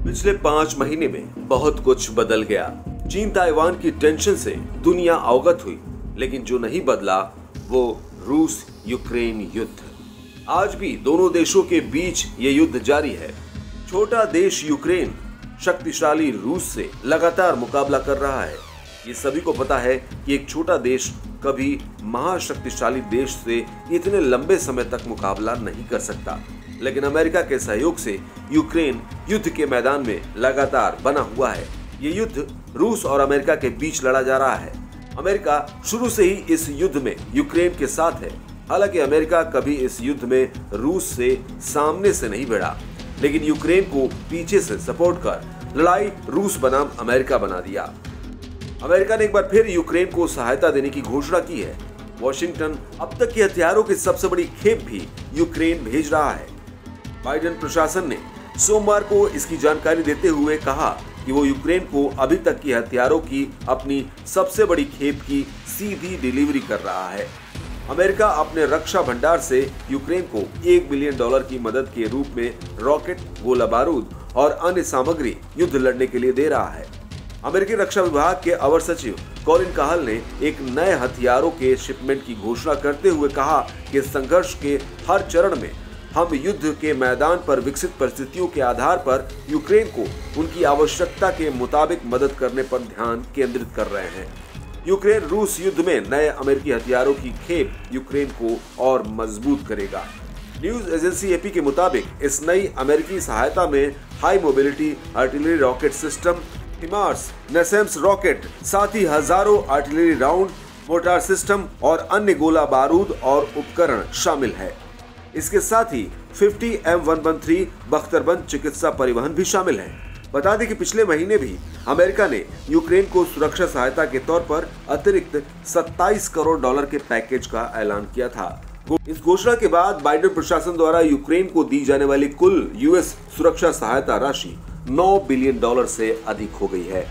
पिछले 5 महीने में बहुत कुछ बदल गया। चीन ताइवान की टेंशन से दुनिया अवगत हुई, लेकिन जो नहीं बदला वो रूस यूक्रेन युद्ध। आज भी दोनों देशों के बीच ये युद्ध जारी है। छोटा देश यूक्रेन शक्तिशाली रूस से लगातार मुकाबला कर रहा है। ये सभी को पता है कि एक छोटा देश कभी महाशक्तिशाली देश से इतने लंबे समय तक मुकाबला नहीं कर सकता, लेकिन अमेरिका के सहयोग से यूक्रेन युद्ध के मैदान में लगातार बना हुआ है। ये युद्ध रूस और अमेरिका के बीच लड़ा जा रहा है। अमेरिका शुरू से ही इस युद्ध में यूक्रेन के साथ है। हालांकि अमेरिका कभी इस युद्ध में रूस से सामने से नहीं भिड़ा, लेकिन यूक्रेन को पीछे से सपोर्ट कर लड़ाई रूस बनाम अमेरिका बना दिया। अमेरिका ने एक बार फिर यूक्रेन को सहायता देने की घोषणा की है। वॉशिंगटन अब तक के हथियारों की सबसे बड़ी खेप भी यूक्रेन भेज रहा है। बाइडेन प्रशासन ने सोमवार को इसकी जानकारी देते हुए कहा कि वो यूक्रेन को अभी तक की हथियारों की अपनी सबसे बड़ी खेप की सीधी डिलीवरी कर रहा है। अमेरिका अपने रक्षा भंडार से यूक्रेन को $1 बिलियन की मदद के रूप में रॉकेट, गोला बारूद और अन्य सामग्री युद्ध लड़ने के लिए दे रहा है। अमेरिकी रक्षा विभाग के अवर सचिव कॉलिन काहल ने एक नए हथियारों के शिपमेंट की घोषणा करते हुए कहा कि संघर्ष के हर चरण में हम युद्ध के मैदान पर विकसित परिस्थितियों के आधार पर यूक्रेन को उनकी आवश्यकता के मुताबिक मदद करने पर ध्यान केंद्रित कर रहे हैं। यूक्रेन रूस युद्ध में नए अमेरिकी हथियारों की खेप यूक्रेन को और मजबूत करेगा। न्यूज एजेंसी एपी के मुताबिक इस नई अमेरिकी सहायता में high mobility artillery rocket system, HIMARS, NASAMS rocket, साथ ही हजारों आर्टिलरी राउंड, मोर्टार सिस्टम और अन्य गोला बारूद और उपकरण शामिल है। इसके साथ ही 50 M113 बख्तरबंद चिकित्सा परिवहन भी शामिल है। बता दें कि पिछले महीने भी अमेरिका ने यूक्रेन को सुरक्षा सहायता के तौर पर अतिरिक्त $27 करोड़ के पैकेज का ऐलान किया था। इस घोषणा के बाद बाइडेन प्रशासन द्वारा यूक्रेन को दी जाने वाली कुल US सुरक्षा सहायता राशि $9 बिलियन से अधिक हो गई है।